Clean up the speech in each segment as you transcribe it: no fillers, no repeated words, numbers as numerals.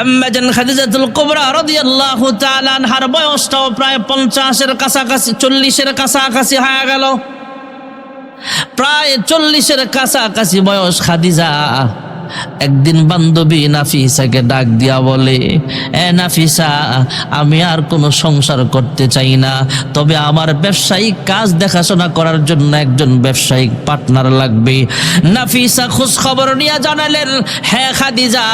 আম্মা জান খাদিজাতুল কুবরা রাদিয়াল্লাহু তাআলা আনহার বয়সটাও প্রায় 50-এর কাছাকাছি, 40-এর কাছাকাছি হয়ে গেল। প্রায় 40-এর কাছাকাছি বয়স খাদিজা। একদিন বান্ধবী নাফিসাকে ডাক দিয়া বলে, এ নাফিসা, আমি আর কোনো সংসার করতে চাই না, তবে আমার ব্যবসায়িক কাজ দেখাশোনা করার জন্য একজন ব্যবসায়িক পার্টনার লাগবে। নাফিসা খোঁজ খবর নিয়ে জানালেন, হ্যাঁ খাদিজা,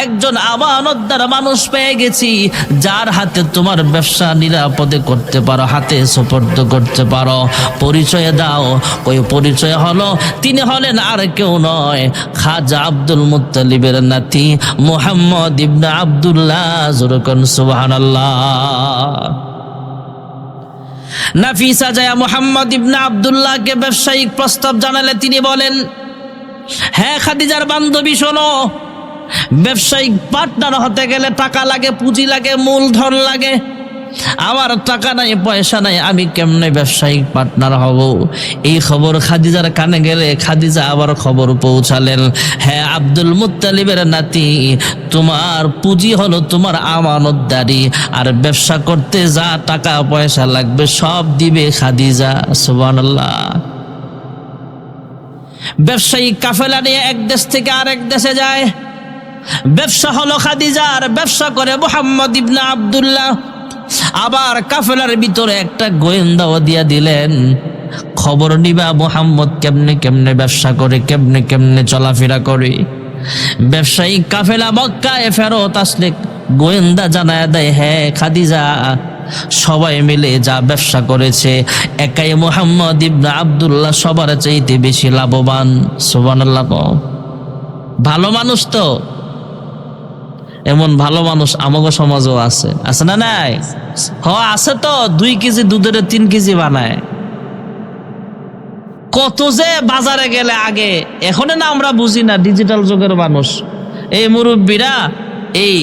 একজন আমানতদার মানুষ পেয়ে গেছি, যার হাতে তোমার ব্যবসা নিরাপদে করতে পারো, হাতে সুপর্দ করতে পারো। পরিচয় দাও। ওই পরিচয় হলো, তিনি হলেন আর কেউ নয়, খাজা আব্দুল মুত্তালিবের নাতি মুহাম্মদ ইবনে আব্দুল্লাহ। যুরকান সুবহানাল্লাহ। নাফিসা জায়া মুহাম্মদ ইবনে আব্দুল্লাহকে ব্যবসায়িক প্রস্তাব জানালে তিনি বলেন, হ্যাঁ খাদিজার বান্ধবী, শোনো, ব্যবসায়িক পার্টনার হতে গেলে টাকা লাগে, পুঁজি লাগে, মূলধন লাগে। আমার টাকা নাই, পয়সা নাই, আমি কেমনে ব্যবসায়িক পার্টনার হব? এই খবর খাদিজার কানে গেলে খাদিজা আবার খবর পৌঁছালেন, হ্যাঁ আব্দুল মুত্তালিবের নাতি, তোমার পুঁজি হলো তোমার আমানতদারি, আর ব্যবসা করতে যা টাকা পয়সা লাগবে সব দিবে খাদিজা। সুবহানাল্লাহ। ব্যবসায়িক কাফেলা নিয়ে এক দেশ থেকে আরেক দেশে যায়। ব্যবসা হলো খাদিজার, ব্যবসা করে মুহাম্মদ ইবনে আব্দুল্লাহ। আবার কাফেলার ভিতরে একটা গোয়েন্দাও দিয়া দিলেন, খবর নিবা মুহাম্মদ কেমনে কেমনে ব্যবসা করে, কেমনে কেমনে চলাফেরা করে। ব্যবসায়িক কাফেলা মক্কায় ফেরত আসলে গোয়েন্দা জানায় দেয়, হ্যাঁ খাদিজা সবাই মিলে যা ব্যবসা করেছে, একাই মুহাম্মদ ইবনে আব্দুল্লাহ সবার চাইতে বেশি লাভবান। সুবহানাল্লাহ। ভালো মানুষ তো, এমন ভালো মানুষ আমাগো সমাজও আছে, আছে না নাই? আছে তো, 2 কেজি দুধের 3 কেজি বানায়। কত যে বাজারে গেলে আগে, এখন না আমরা বুঝি না, ডিজিটাল যুগের মানুষ। এই মুরব্বীরা এই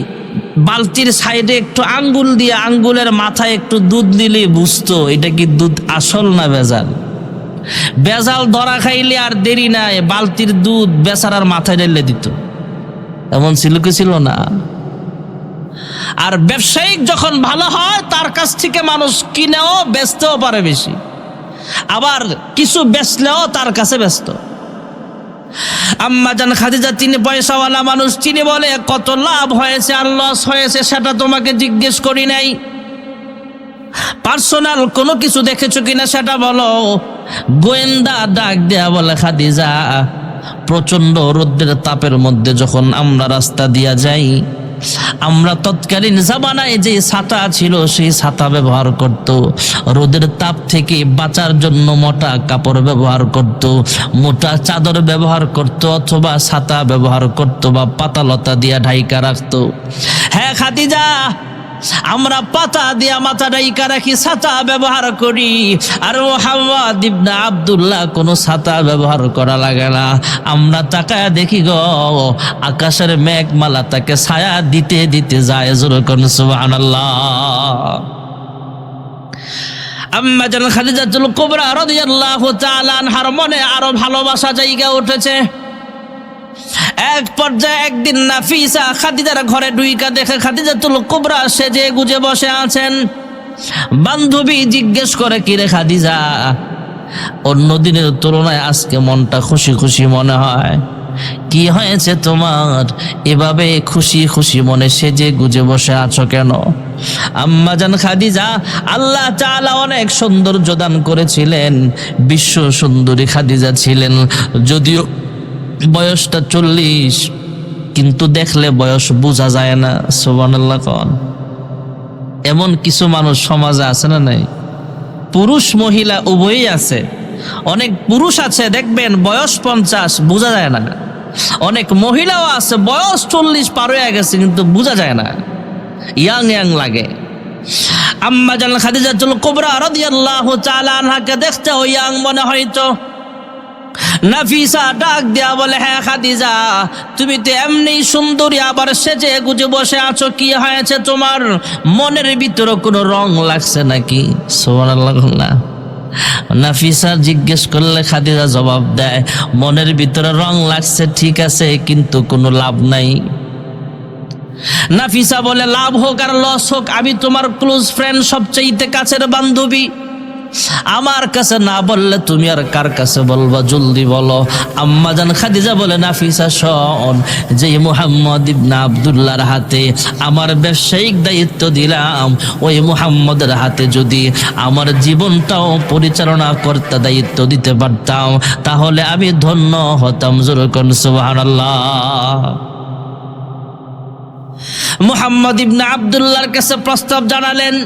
বালতির সাইডে একটু আঙ্গুল দিয়ে আঙ্গুলের মাথায় একটু দুধ নিলে বুঝতো এটা কি দুধ আসল না ভেজাল। ভেজাল ধরা খাইলে আর দেরি নাই, বালতির দুধ বেচারার মাথায় ঢেলে দিত। এমন ছিল কি ছিল না? আর ব্যবসায়িক যখন ভালো হয়, তার কাছ থেকে মানুষ কিনেও বেচতেও পারে বেশি, আবার কিছু বেচলেও তার কাছে ব্যস্ত। আম্মা জান খাদিজা তিনি পয়সাওয়ালা মানুষ, তিনি বলে, কত লাভ হয়েছে আর লস হয়েছে সেটা তোমাকে জিজ্ঞেস করি নাই, পার্সোনাল কোনো কিছু দেখেছো কিনা সেটা বলো। গোয়েন্দা ডাক দেয়া বলে, খাদিজা, প্রচন্ড রোদ্রের তাপের মধ্যে যখন আমরা রাস্তা দিয়া যাই, আমরা তৎকালীন জামানায় যে ছাতা ছিল সেই ছাতা ব্যবহার করত, রোদের তাপ থেকে বাঁচার জন্য মোটা কাপড় ব্যবহার করত, মোটা চাদর ব্যবহার করত, অথবা ছাতা ব্যবহার করত, বা পাতালতা দিয়া ঢাইকা রাখত। হ্যাঁ খাদিজা, আমরা পাতা দিয়া মাথা ঢাইকা রাখি, ছাতা ব্যবহার করি। আর মুহাম্মদ ইবনে আব্দুল্লাহ কোনো ছাতা ব্যবহার করা লাগে না। আমরা তাকায় দেখি গো, আকাশের মেঘমালা তাকে ছায়া দিতে দিতে যায়। যুরকান সুবহানাল্লাহ। আম্মা জান খাদিজাতুল কুবরা রাদিয়াল্লাহু তাআলা আনহার মনে আরো ভালোবাসা জায়গা উঠেছে। এক পর্যায়ে একদিন নাফিসা খাদিজার ঘরে ঢুইকা দেখে খাদিজাতুল কুবরা সেজে গুজে বসে আছেন। বান্ধবী জিজ্ঞেস করে, কিরে খাদিজা, অন্য দিনের তুলনায় আজকে মনটা খুশি খুশি মনে হয়, কি হয়েছে তোমার? এভাবে খুশি খুশি মনে সেজে গুজে বসে আছো কেন? আম্মা জান খাদিজা, আল্লাহ তাআলা অনেক সৌন্দর্য দান করেছিলেন, বিশ্ব সুন্দরী খাদিজা ছিলেন, যদিও বয়সটা 40, কিন্তু দেখলে বয়স বোঝা যায় না। সুবহানাল্লাহ। এমন কিছু মানুষ সমাজে আছে না নাই? পুরুষ মহিলা উভয়ই আছে। অনেক পুরুষ আছে দেখবেন বয়স 50 বোঝা যায় না, অনেক মহিলাও আছে বয়স 40 পার হয়ে গেছে কিন্তু বোঝা যায় না, ইয়াং ইয়াং লাগে। আম্মা জান খাদিজাতুল কুবরা রাদিয়াল্লাহু তাআলা আনহাকে দেখতে ও ইয়াং মনে হইতো। নাফিসা ডাক দেয়া বলে, হ্যাঁ খাদিজা, তুমি তো এমনি সুন্দরী, আবার সেজে গুজে বসে আছো, কি হয়েছে তোমার? মনের ভিতরে কোনো রং লাগছে নাকি? সুবহানাল্লাহ। নাফিসা জিজ্ঞেস করলে খাদিজা জবাব দেয়, মনের ভিতরে রং লাগছে ঠিক আছে, কিন্তু কোনো লাভ নাই। নাফিসা বলে লাভ হোক আর লস হোক, আমি তোমার ক্লোজ ফ্রেন্ড, সবচেয়ে কাছের বান্ধবী, আমার কাছে না বললে তুমি আর কার কাছে বলবা, জলদি বলো। আম্মা জান খাদিজা বলে নাফিসা শোন, যে মুহাম্মদ ইবনে আব্দুল্লাহর হাতে আমার ব্যবসায়িক দায়িত্ব দিলাম, ওই মুহাম্মদের হাতে যদি আমার জীবনটাও পরিচালনা করতে দায়িত্ব দিতে পারতাম তাহলে আমি ধন্য হতাম। জোরে কোন সুবহানাল্লাহ। মুহাম্মদ ইবনে আব্দুল্লাহর কাছে প্রস্তাব জানালেন।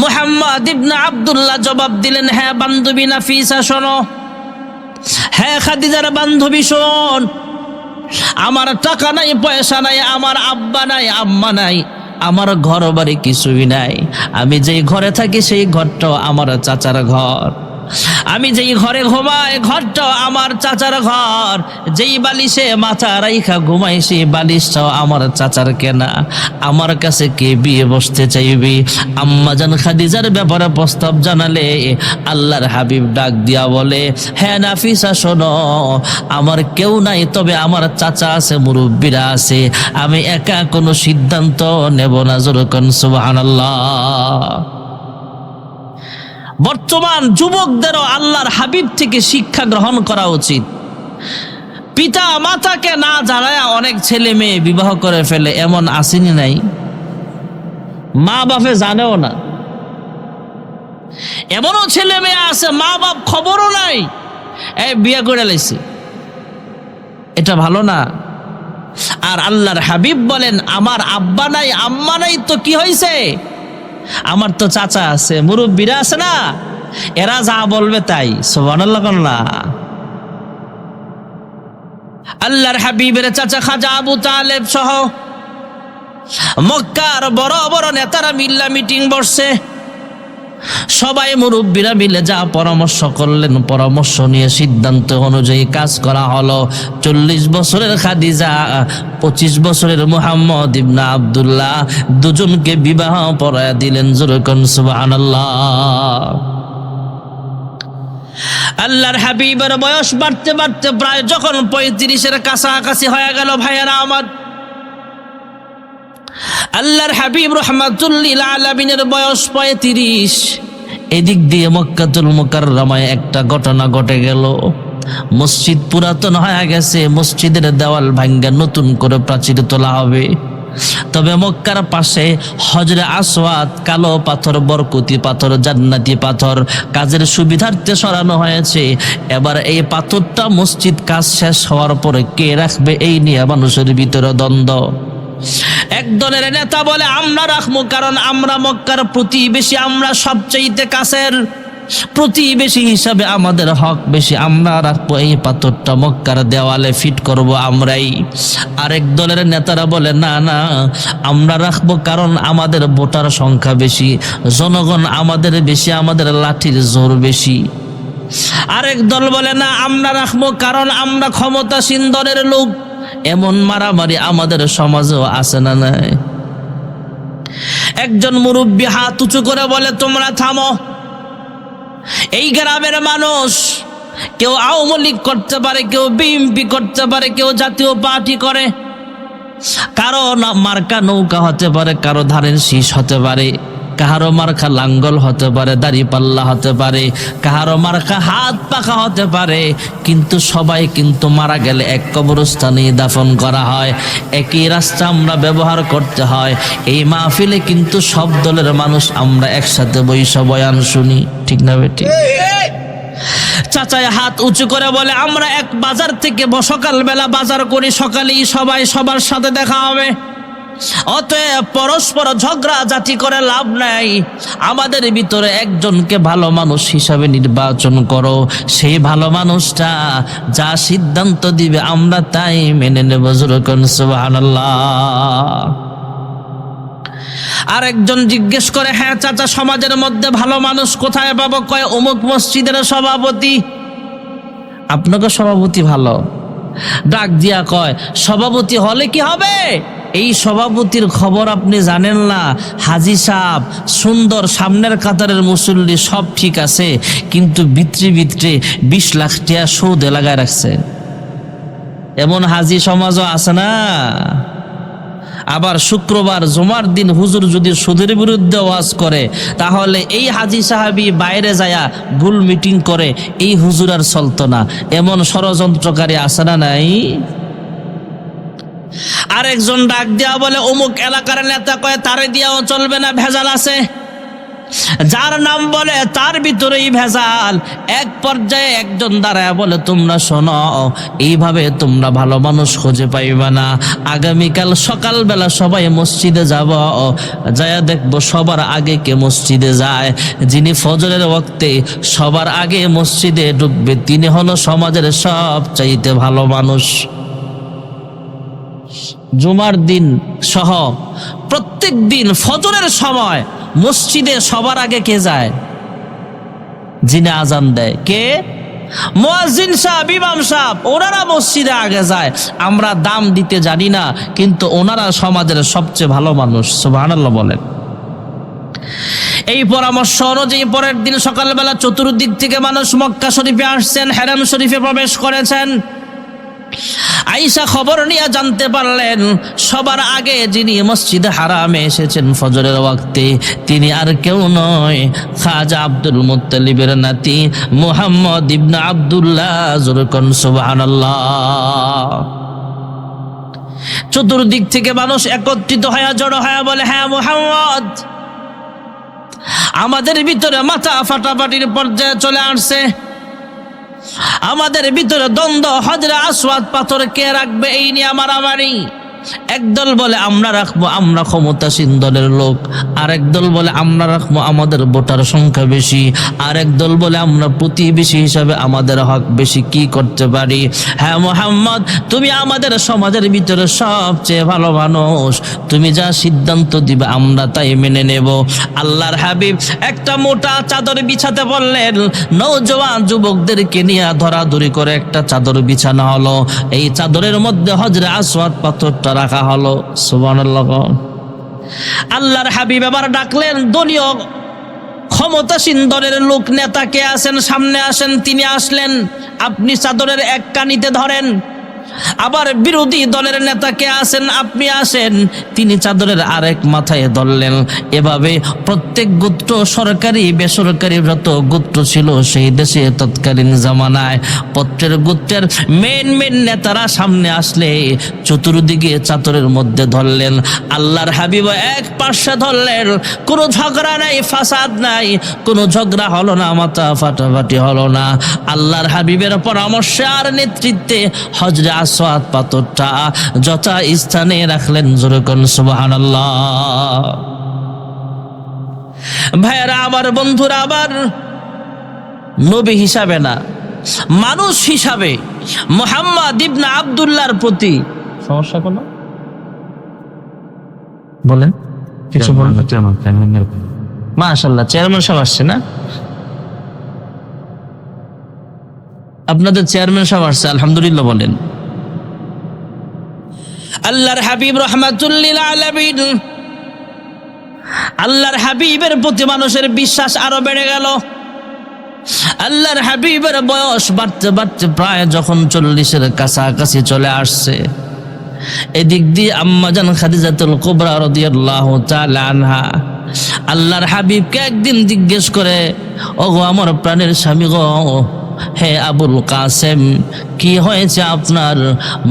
মুহাম্মদ ইবনে আব্দুল্লাহ জবাব দিলেন, হ্যাঁ বান্ধবী নাফিসা শোনো, হ্যাঁ খাদিজার বান্ধবী শোন, আমার টাকা নাই, পয়সা নাই, আমার আব্বা নাই, আম্মা নাই, আমার ঘর বাড়ি কিছুই নাই। আমি যেই ঘরে থাকি সেই ঘরটাও আমার চাচার ঘর, আমি যেই ঘরে ঘুমাই ঘরটাও আমার চাচার ঘর, যেই বালিশে মাথা রাইখা ঘুমাই সেই বালিশটাও আমার চাচার কেনা। আমার কাছে কে বিয়ে বসতে চাইবে? আম্মা জান খাদিজার ব্যাপারে প্রস্তাব জানালে আল্লাহর হাবিব ডাক দিয়া বলে, হ্যাঁ নাফিসা শোনো, আমার কেউ নাই, তবে আমার চাচা আছে, মুরব্বীরা আছে, আমি একা কোনো সিদ্ধান্ত নেব না। জোরে কোন সুবহানাল্লাহ। বর্তমান যুবকদেরও আল্লাহর হাবিব থেকে শিক্ষা গ্রহণ করা উচিত। পিতা মাতাকে না জানায় অনেক ছেলে মেয়ে বিবাহ করে ফেলে, এমন আসেনি নাই? মা বাপে জানেও না, এমনও ছেলে মেয়ে আছে মা বাপ খবরও নাই, এই বিয়ে করে লাইছে। এটা ভালো না। আর আল্লাহর হাবিব বলেন, আমার আব্বা নাই আম্মা নাই তো কি হয়েছে, আমার তো চাচা আছে, মুরব্বীরা আছে না, এরা যা বলবে তাই। সুবহানাল্লাহ। আল্লাহর হাবিবের চাচা খাজা আবু তালেব সহ মক্কার বড় বড় নেতারা মিল্লা মিটিং বসছে। সবাই মুরব্বীরা মিলে যা পরামর্শ করলেন, পরামর্শ নিয়ে সিদ্ধান্ত অনুযায়ী কাজ করা হলো। 40 বছরের খাদিজা, 25 বছরের মুহাম্মদ ইবনে আব্দুল্লাহ, দুজনকে বিবাহ পড়ায়া দিলেন। জোরে কোন সুবহানাল্লাহ। আল্লাহর হাবিবের বয়স বাড়তে বাড়তে প্রায় যখন 35-এর কাছাকাছি হয়ে গেল, ভাইয়েরা আমার, আল্লাহর হাবিব রাহমাতুল লিল আলামিনের বয়স 35। এদিক দিয়ে মক্কাতুল মুকাররমায় একটা ঘটনা ঘটে গেল। মসজিদ পুরাতন হয়ে গেছে, মসজিদের দেওয়াল ভাঙ্গা নতুন করে প্রাচীর তোলা হবে। তবে মক্কার পাশে হজরে আসওয়াদ, কালো পাথর, বরকতি পাথর, জান্নাতি পাথর কাজের সুবিধার্থে সরানো হয়েছে। এবার এই পাথরটা মসজিদ কাজ শেষ হওয়ার পরে কে রাখবে, এই নিয়ে মানুষের ভিতরে দ্বন্দ্ব। এক দলের নেতা বলে আমরা রাখবো, কারণ আমরা মক্কার প্রতিবেশী, আমরা সবচাইতে কাছের প্রতিবেশী হিসাবে আমাদের হক বেশি, আমরা রাখবো, এই পাথরটা মক্কার দেওয়ালে ফিট করব আমরাই। আরেক দলের নেতারা বলে না না, আমরা রাখবো, কারণ আমাদের ভোটার সংখ্যা বেশি, জনগণ আমাদের বেশি, আমাদের লাঠির জোর বেশি। আরেক দল বলে না, আমরা রাখবো, কারণ আমরা ক্ষমতাসীন দলের লোক। এমন মারামারি আমাদের সমাজেও আছে না নাই? একজন মুরব্বী হাত উঁচু করে বলে, তোমরা থামো। এই গ্রামের মানুষ কেউ আওয়ামী লীগ করতে পারে, কেউ বিএনপি করতে পারে, কেউ জাতীয় পার্টি করে, কারো মার্কা নৌকা হতে পারে, কারো ধানের শীষ হতে পারে, কাহারো মার্কা লাঙ্গল হতে পারে, দাড়িপাল্লা হতে পারে, কাহারো মার্কা হাত পাখা হতে পারে, কিন্তু সবাই কিন্তু মারা গেলে এক কবরস্থানে দাফন করা হয়, একই রাস্তা আমরা ব্যবহার করতে হয়। এই মাহফিলে কিন্তু সব দলের মানুষ আমরা একসাথে বৈশা বয়ান শুনি, ঠিক না বেটি? চাচাই হাত উঁচু করে বলে, আমরা এক বাজার থেকে সকালবেলা বাজার করি, সকালেই সবাই সবার সাথে দেখা হবে। অতএব পরস্পর ঝগড়া জাতি করে লাভ নাই। আমাদের ভিতরে একজনকে ভালো মানুষ হিসাবে নির্বাচন করো, সেই ভালো মানুষটা যা সিদ্ধান্ত দিবে আমরা তাই মেনে নেব। জোরে কোন সুবহানাল্লাহ। আরেকজন জিজ্ঞেস করে, হ্যাঁ চাচা, সমাজের মধ্যে ভালো মানুষ কোথায় পাবো? কয় অমুক মসজিদের সভাপতি। আপনাকে সভাপতি ভালো? ডাক দিয়া কয়, সভাপতি হলে কি হবে? এই সভাপতির খবর আপনি জানেন না? হাজি সাহেব সুন্দর, সামনের কাতারের মুসল্লি, সব ঠিক আছে, কিন্তু ভিতরে ভিতরে 20 লাখ টাকা সুদে লাগায় রাখছে। এমন হাজি সমাজও আছে না? আবার শুক্রবার জুমার দিন হুজুর যদি সুদের বিরুদ্ধে ওয়াজ করে, তাহলে এই হাজি সাহাবী বাইরে যায়া ভুল মিটিং করে, এই হুজুর আর চলতো না। এমন ষড়যন্ত্রকারী আছে না নাই? আরেকজন ডাক দেওয়া বলে অমুক এলাকার নেতা, কয় তারে দিয়াও চলবে না, ভেজাল আছে। যার নাম বলে তার ভিতরেই ভেজাল। এক পর্যায়ে একজন দাঁড়ায় বলে, তোমরা শোনো, এইভাবে তোমরা ভালো মানুষ খুঁজে পাইবা না। আগামীকাল সকালবেলা সবাই মসজিদে যাব, যায়া দেখবো সবার আগে কে মসজিদে যায়। যিনি ফজরের ওয়াক্তে সবার আগে মসজিদে ঢুকবে, তিনি হলো সমাজের সবচাইতে ভালো মানুষ। জুমার দিন সহ প্রত্যেক দিন ফজরের সময় মসজিদে সবার আগে কে যায়? যিনি আজান দেয়। কে? মুয়াজ্জিন সাহেব, ইমাম সাহেব, ওনারা মসজিদে আগে যায়। আমরা দাম দিতে জানি না, কিন্তু ওনারা সমাজের সবচেয়ে ভালো মানুষ। সুবহানাল্লাহ বলেন। এই পরামর্শ অনুযায়ী পরের দিন সকালবেলা চতুর্দিক থেকে মানুষ মক্কা শরীফে আসছেন, হেরাম শরীফে প্রবেশ করেছেন। আয়েশা খবর নিয়ে জানতে পারলেন সবার আগে যিনি মসজিদে হারামে এসেছেন ফজরের ওয়াক্তে, তিনি আর কেউ নয়, খাজা আব্দুল মুত্তালিবের নাতি মুহাম্মদ ইবনে আব্দুল্লাহ। যুরকুন সুবহানাল্লাহ। চতুর্দিক থেকে মানুষ একত্রিত হয়ে জড়ো হয়ে বলে, হ্যাঁ মুহাম্মদ, আমাদের ভিতরে মাথা ফাটাফাটির পর্যায়ে চলে আসছে। আমাদের ভিতরে দ্বন্দ্ব, হজরে আসওয়াদ পাথর কে রাখবে এই নিয়ে মারামারি। একদল বলে আমরা রাখবো, আমরা ক্ষমতাসীন দলের লোক। আরেক দল বলে আমরা রাখবো, আমাদের ভোটার সংখ্যা বেশি। আরেক দল বলে আমরা প্রতিবেশী হিসাবে আমাদের হক বেশি, কি করতে পারি? হ্যাঁ মুহাম্মদ, তুমি আমাদের সমাজের ভিতরে সবচেয়ে ভালো মানুষ, তুমি যা সিদ্ধান্ত দিবে আমরা তাই মেনে নেব। আল্লাহর হাবিব একটা মোটা চাদর বিছাতে বললেন। নওজোয়ান যুবকদেরকে নিয়ে ধরাধরি করে একটা চাদর বিছানো হলো। এই চাদরের মধ্যে হজরে আসওয়াদ পাথরটা রাখা হলো। সুবহানাল্লাহ। আল্লাহর হাবিব আবার ডাকলেন, দলীয় ক্ষমতাসীন দলের লোক নেতা কে আছেন সামনে আসেন। তিনি আসলেন, আপনি চাদরের এক কানিতে ধরেন। আবার বিরোধী দলের নেতা কে আছেন, আপনি আসেন, তিনি চাদরের আরেক মাথায় ধরলেন। এভাবে প্রত্যেক গোত্র, সরকারি বেসরকারি যত গোত্র ছিল সেই দেশে তৎকালীন জামানায়, প্রত্যেক গোত্রের মেন নেতারা সামনে আসলে চতুর্দিকে চাদরের মধ্যে ধরলেন। আল্লাহর হাবিব এক পাশে ধরলেন। কোনো ঝগড়া নাই, ফাসাদ নাই, কোনো ঝগড়া হলো না, মাথা ফাটাফাটি হলো না। আল্লাহর হাবিবের পরামর্শে আর নেতৃত্বে হজরে আসওয়াদ পাথরটা যথা স্থানে রাখলেন। যুরকুন সুবহানাল্লাহ। ভাইরা আমার, বন্ধুরা আবার, নবী হিসাবে না, মানুষ হিসাবে মুহাম্মদ ইবনে আব্দুল্লাহর প্রতি সমস্যা কোন বলেন কিছু বলেন। মাশাআল্লাহ, চেয়ারম্যান সাহেব আসছে না? আপনাদের চেয়ারম্যান সাহেব আসছে, আলহামদুলিল্লাহ বলেন। আল্লাহর হাবিব রাহমাতুল লিল আলামিন, আল্লাহর হাবিবের প্রতি মানুষের বিশ্বাস আরো বেড়ে গেল। আল্লাহর হাবিবের বয়স বাড়তে বাড়তে প্রায় যখন 40-এর কাছাকাছি চলে আসছে, এদিক দিয়ে আম্মাজান খাদিজাতুল কুবরা রাদিয়াল্লাহু তাআলা আনহা আল্লাহর হাবিবকে একদিন জিজ্ঞেস করে, ওগো আমার প্রাণের স্বামী গো, হে আবুল কাসেম, কি হয়েছে আপনার?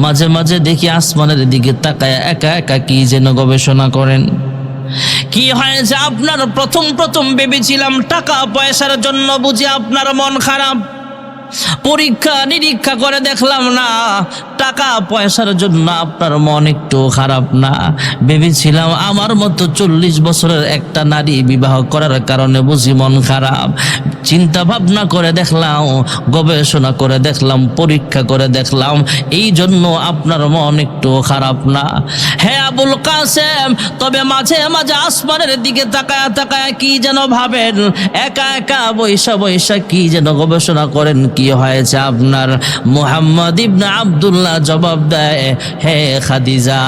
মাঝে মাঝে দেখি আসমানের দিকে তাকায় একা একা কি যেন গবেষণা করেন। কি হয়েছে আপনার? প্রথম প্রথম ভেবেছিলাম টাকা পয়সার জন্য বুঝি আপনার মন খারাপ। পরীক্ষা নিরীক্ষা করে দেখলাম না, টাকা পয়সার জন্য আপনার মন একটু খারাপ না। ভেবেছিলাম আমার মতো 40 বছরের একটা নারী বিবাহ করার কারণে বুঝি মন খারাপ। চিন্তা ভাবনা করে দেখলাম, গবেষণা করে দেখলাম, পরীক্ষা করে দেখলাম, এই জন্য আপনার মন একটু খারাপ না। হে আবুল কাসেম, তবে মাঝে মাঝে আসমানের দিকে তাকায় তাকায় কি যেন ভাবেন, একা একা বৈশা বৈশা কি যেন গবেষণা করেন, কি হয়েছে আপনার? মুহাম্মদ ইবনে আব্দুল্লাহ জবাব দেয়, হে খাদিজা,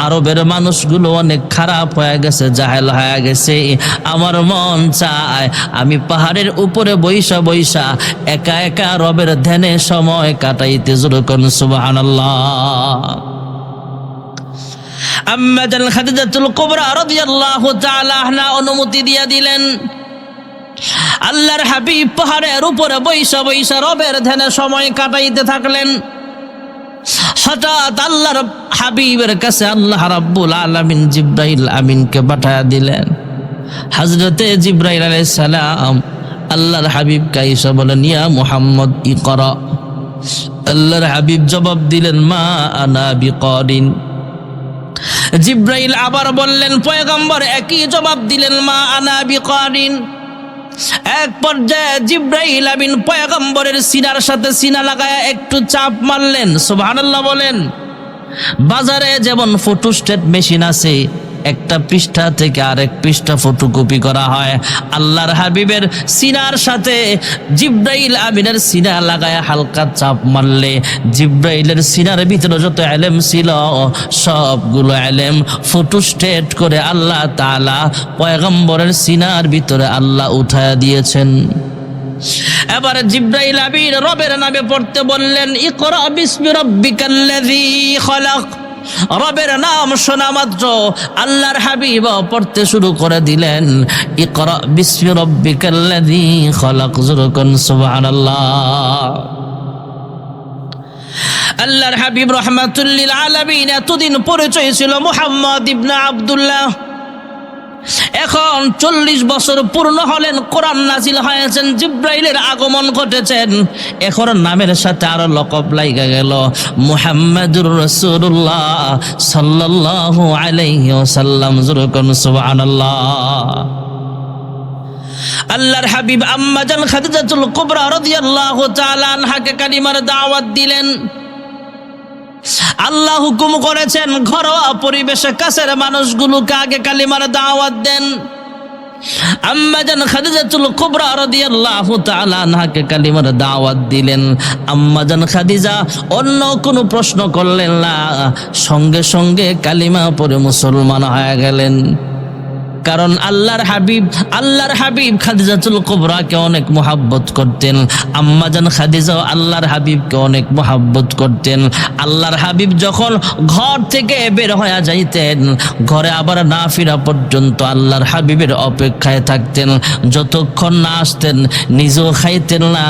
আরবের মানুষগুলো অনেক খারাপ হয়ে গেছে, জাহেল হয়ে গেছে। আমার মন চায় আমি পাহাড়ের উপরে বৈশা বৈশা একা একা রবের ধ্যানে সময় কাটাইতে। যুরকুন সুবহানাল্লাহ। আম্মা জান খাদিজাতুল কুবরা রাদিয়াল্লাহু তাআলা আনহা অনুমতি দিয়ে দিলেন। আল্লাহর হাবিব পাহাড়ের উপরে বৈশা বৈশা রবের ধ্যানে সময় কাটাইতে থাকলেন। হঠাৎ আল্লাহর হাবিবের কাছে আল্লাহ রাব্বুল আলামিন জিবরাইল আমিনকে পাঠায়া দিলেন। হযরতে জিবরাইল আলাইহিস সালাম আল্লাহর হাবিব কাইসা বলেন, ইয়া মুহাম্মদ ইকরা। আল্লাহর হাবিব জবাব দিলেন, মা আনা বিকারিন। জিবরাইল আবার বললেন, পয়গম্বর একই জবাব দিলেন, মা আনা বিকারিন। এক পর্যায়ে জিবরাইল আমিন পয়গম্বরের সিনার সাথে সিনা লাগায়া একটু চাপ মারলেন। সুবহানাল্লাহ বলেন। বাজারে যেমন ফটোস্টেট মেশিন আছে, একটা পৃষ্ঠা থেকে আরেক পৃষ্ঠা ফটোকপি করা হয়, আল্লাহর হাবিবের সিনার সাথে জিবরাইল আমিনের সিনা লাগায় হালকা চাপ মারলে জিবরাইলের সিনার ভিতরে যত ইলম ছিল সবগুলো ইলম ফটোস্টেট করে আল্লাহ তাআলা পয়গম্বরের সিনার ভিতরে আল্লাহ উঠায়া দিয়েছেন। এবারে জিবরাইল আমিন রবের নামে পড়তে বললেন, ইকরা বিসমি রাব্বিকাল্লাযী খলাক। রবের নাম শোনা মাত্র আল্লাহর হাবিব পড়তে শুরু করে দিলেন, ইকরা বিসমি রাব্বিকাল্লাযী খলাক। যুরকুন সুবহানাল্লাহ। আল্লাহর হাবিব রাহমাতুল লিল আলামিন এতদিন পরিচয় ছিল মুহাম্মদ ইবনে আব্দুল্লাহ। এখন 40 বছর পূর্ণ হলেন, কোরআন নাজিল হয়েছেন, জিবরাইলের আগমন ঘটেছেন, এখন নামের সাথে আরো লকব লাগা গেল মুহাম্মাদুর রাসূলুল্লাহ সাল্লাল্লাহু আলাইহি ওয়াসাল্লাম। যুরকুন সুবহানাল্লাহ। আল্লাহর হাবিব আম্মা জান খাদিজাতুল কুবরা রাদিয়াল্লাহু তাআলা আনহাকে কালিমার দাওয়াত দিলেন। আল্লাহ হুকুম করেছেন ঘরোয়া পরিবেশে কাছের মানুষগুলোকে আগে কালিমার দাওয়াত দেন। আম্মা জান খাদিজাতুল কুবরা রাদিয়াল্লাহু তাআলা আনহাকে কালিমার দাওয়াত দিলেন। আম্মা জান খাদিজা অন্য কোনো প্রশ্ন করলেন না, সঙ্গে সঙ্গে কালিমা পড়ে মুসলমান হয়ে গেলেন। কারণ আল্লাহর হাবিব খাদিজাতুল কুবরাকে অনেক মহব্বত করতেন। আম্মা জান খাদিজাও আল্লাহর হাবিবকে অনেক মহব্বত করতেন। আল্লাহর হাবিব যখন ঘর থেকে বের হয়ে যাইতেন, ঘরে আবার না ফেরা পর্যন্ত আল্লাহর হাবিবের অপেক্ষায় থাকতেন। যতক্ষণ না আসতেন নিজেও খাইতেন না,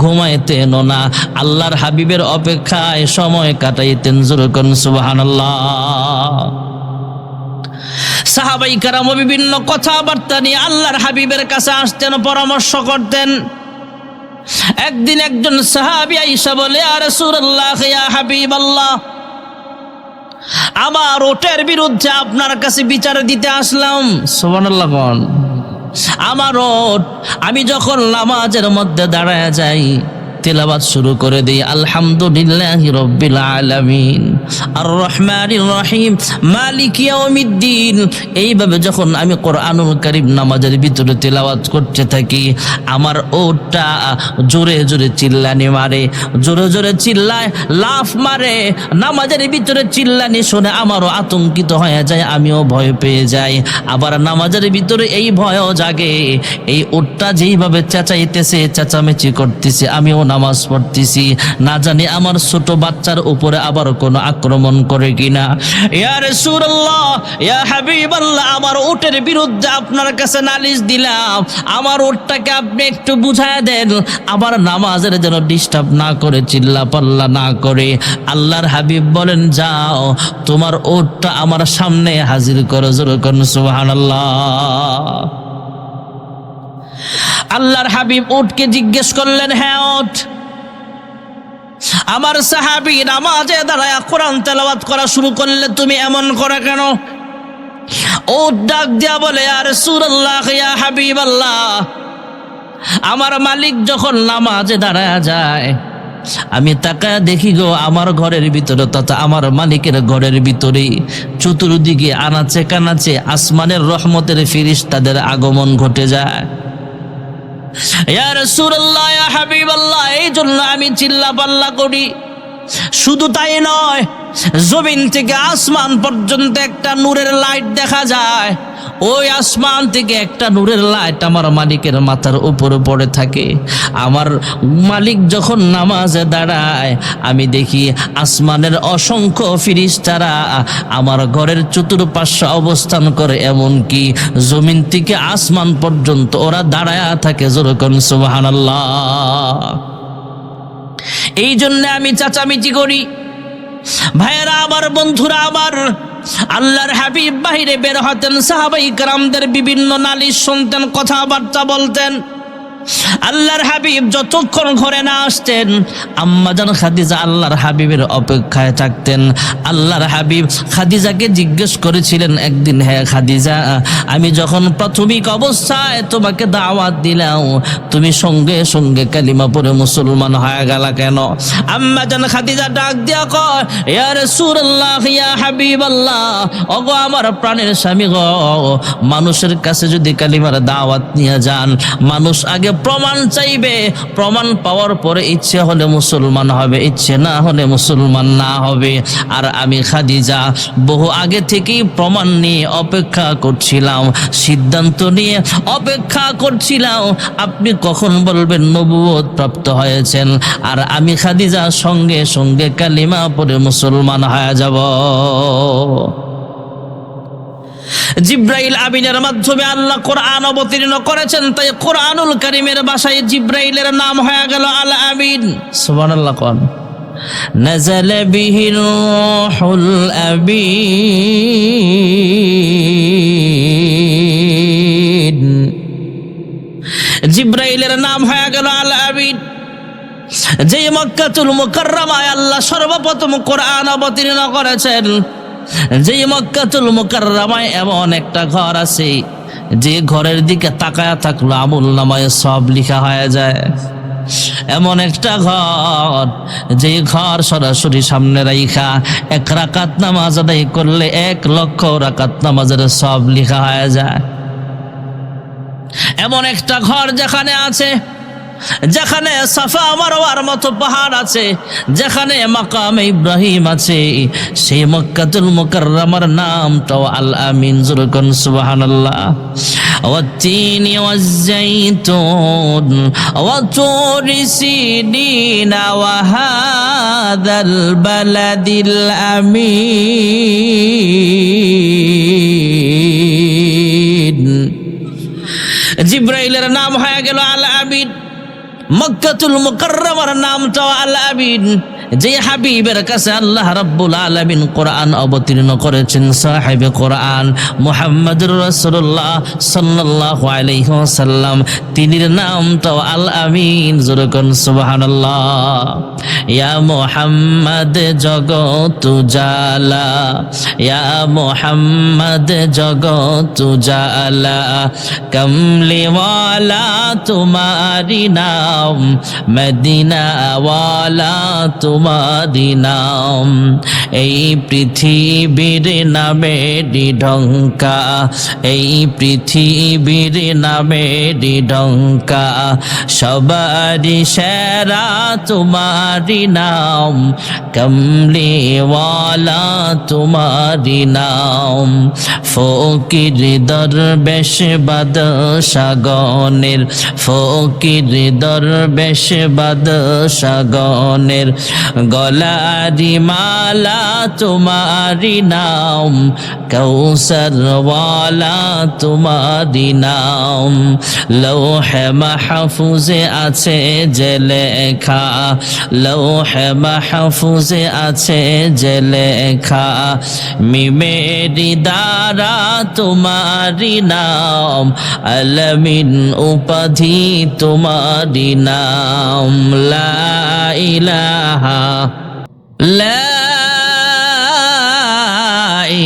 ঘুমাইতেনও না, আল্লাহর হাবিবের অপেক্ষায় সময় কাটাইতেন। যুরকুন সুবহানাল্লাহ। সাহাবাই কেরাম বিভিন্ন কথাবার্তা নিয়ে আল্লাহর হাবিবের কাছে আসতেন, পরামর্শ করতেন। একদিন একজন সাহাবী আয়েশা বলে, ইয়া রাসূলুল্লাহ, ইয়া হাবিবাল্লাহ, আমার ওটের বিরুদ্ধে আপনার কাছে বিচার দিতে আসলাম। সুবহানাল্লাহ। আমার ওট, আমি যখন নামাজের মধ্যে দাঁড়ায় যাই, তেলাওয়াত শুরু করে দেই, আলহামদুলিল্লাহি রাব্বিল আলামিন আর রহমানির রহিম মালিকি ইয়াউমিদ্দিন। এইভাবে যখন আমি কোরআনুল কারীম নামাজের ভিতরে তেলাওয়াত করতে থাকি, আমার ওটা জোরে জোরে চিল্লানি মারে, জোরে জোরে চিল্লায়, লাফ মারে। নামাজের ভিতরে চিল্লানি শুনে আমারও আতঙ্কিত হয়ে যায়, আমিও ভয় পেয়ে যাই। আবার নামাজের ভিতরে এই ভয়ও জাগে, এই ওটা যেইভাবে চেঁচাইতেছে, চেঁচামেচি করতেছে, আমিও নামাজ পড়তেছি, না জানি আমার ছোট বাচ্চার উপরে আবার কোনো আক্রমণ করে কিনা। ইয়া রাসূলুল্লাহ, ইয়া হাবিবাল্লাহ, আমার উটের বিরুদ্ধে আপনার কাছে নালিশ দিলাম, আমার উটটাকে আপনি একটু বুঝায় দেন, আবার নামাজের যেন ডিস্টার্ব না করে, চিল্লা পাল্লা না করে। আল্লাহর হাবিব বলেন, যাও তোমার উটটা আমার সামনে হাজির করো। যুরকুন সুবহানাল্লাহ। আল্লাহর হাবিব উটকে জিজ্ঞেস করলেন, হ্যাঁ উট। আমার সাহাবী নামাজে দাঁড়ায় কোরআন তেলাওয়াত করা শুরু করলে তুমি এমন করে কেন? উট ডাক দিয়া বলে, ইয়া রাসূলুল্লাহ, ইয়া হাবিবাল্লাহ, আমার মালিক যখন নামাজে দাঁড়ায় যায়, আমি তাকায় দেখি গো, আমার ঘরের ভিতরে তথা আমার মালিকের ঘরের ভিতরে চতুর্দিকে আনাচে কানাচে আসমানের রহমতের ফেরেশতাদের আগমন ঘটে যায়। ইয়া রাসূলুল্লাহ, ইয়া হাবিবাল্লাহ, এই জন্য আমি চিল্লা পাল্লা করি। শুধু তাই নয়, জমিন থেকে আসমান পর্যন্ত একটা নূরের লাইট দেখা যায়। ওই আসমান থেকে একটা নূরের লাইট আমার মালিকের মাথার উপরে পড়ে থাকে। আমার মালিক যখন নামাজে দাঁড়ায় আমি দেখি আসমানের অসংখ্য ফেরেশতারা আমার ঘরের চতুর্পার্শ্বে অবস্থান করে, এমনকি জমিন থেকে আসমান পর্যন্ত ওরা দাঁড়ায়া থাকে। জোরে কোন সুবহানাল্লাহ। এই জন্য আমি চেঁচামেচি করি। ভাইয়েরা আমার, বন্ধুরা আমার, আল্লাহর হাবিব বাহিরে বের হতেন, সাহাবাই কেরামদের বিভিন্ন নালিশ শুনতেন, কথাবার্তা বলতেন। আল্লাহর হাবিব যতক্ষণ ঘরে না আসতেন আম্মা জান খাদিজা আল্লাহর হাবিবের অপেক্ষায় থাকতেন। আল্লাহর হাবিব খাদিজাকে জিজ্ঞেস করেছিলেন একদিন, হ্যাঁ খাদিজা, আমি যখন প্রাথমিক অবস্থায় তোমাকে দাওয়াত দিলাম তুমি সঙ্গে সঙ্গে কালিমা পড়ে মুসলমান হয়ে গেলা কেন? আম্মা জান খাদিজা ডাক দিয়া কয়, ইয়া রাসূলুল্লাহ, ইয়া হাবিবাল্লাহ, ওগো আমার প্রাণের স্বামী গো, মানুষের কাছে যদি কালিমার দাওয়াত নিয়ে যান মানুষ আগে প্রমাণ চাইবে, প্রমাণ পাওয়ার পরে ইচ্ছে হলে মুসলমান হবে, ইচ্ছে না হলে মুসলমান না হবে। আর আমি খাদিজা বহু আগে থেকেই প্রমাণ নিয়ে অপেক্ষা করছিলাম, সিদ্ধান্ত নিয়ে অপেক্ষা করছিলাম আপনি কখন বলবেন নবুয়ত প্রাপ্ত হয়েছেন, আর আমি খাদিজা সঙ্গে সঙ্গে কালিমা পড়ে মুসলমান হয়ে যাব। জিব্রাইল আমিনের মাধ্যমে আল্লাহ কোরআন অবতীর্ণ করেছেন, তাই কোরআনুল কারীমের ভাষায় জিব্রাইলের নাম হয়ে গেল আল আমিন। সুবহানাল্লাহ। কোন নাযালা বিহির রূহুল আমিন, জিব্রাইলের নাম হয়ে গেল আল আমিন। যে মক্কাতুল মুকাররমায় আল্লাহ সর্বপ্রথম কোরআন অবতীর্ণ করেছেন, যে মক্কাতুল মুকাররমায় এমন একটা ঘর আছে যে ঘরের দিকে তাকায়া থাকলো আমল নামায় সব লেখা হয়ে যায়। এমন একটা ঘর, যে ঘর সরাসরি সামনে রাইখা এক রাকাত নামাজ আদায় করলে 1,00,000 রাকাত নামাজের সব লেখা হয়ে যায়। এমন একটা ঘর যেখানে আছে, যেখানে সাফা মারওয়ার মতো পাহাড় আছে, যেখানে মাকামে ইব্রাহিম আছে, সেই মক্কাতুল মুকাররমার নামটাও আল আমিন। জোরে কোন সুবহানাল্লাহ। ওয়াত-তিনি ওয়াজ-জাইতুন ওয়া তুরি সিনিন ওয়া হাযাল বালাদিল আমিন। জিব্রাইলের নাম হয়ে গেল আল আমিন, মক্কাতুল মুকাররমার নামটাও আল আমিন। যে হাবিবের কাছে আল্লাহ রাব্বুল আলামিন কোরআন অবতীর্ণ করেছেন, সাহেবে কোরআন মুহাম্মদুর রাসূলুল্লাহ সাল্লাল্লাহু আলাইহি ওয়াসাল্লাম, তিনির নামটাও আল আমিন। জোরে কোন সুবহানাল্লাহ। ইয়া মুহাম্মদ জগত উজালা, ইয়া মুহাম্মদ জগত উজালা, কমলি ওয়ালা তোমারি নাম, মদিনা ওয়ালা তোমারি নাম। এই পৃথিবীর নামেরই ঢঙ্কা, এই পৃথিবীর নামেরই ঢঙ্কা, সবারই সেরা তোমারি নাম, কমলিওয়ালা তোমারি নাম। ফকির দরবেশ বাদশাগণের, ফকির দরবেশ বাদশাগণের গলারি মালা তোমারি নাম, কৌসরওয়ালা তোমারি নাম। লৌহে মাহফুজে আছে যে লেখা, লৌহে মাহফুজে আছে যে লেখা, মিমেরি দ্বারা তোমারি নাম, আলমিন উপাধি তোমারি নাম। লা ইলাহা, লা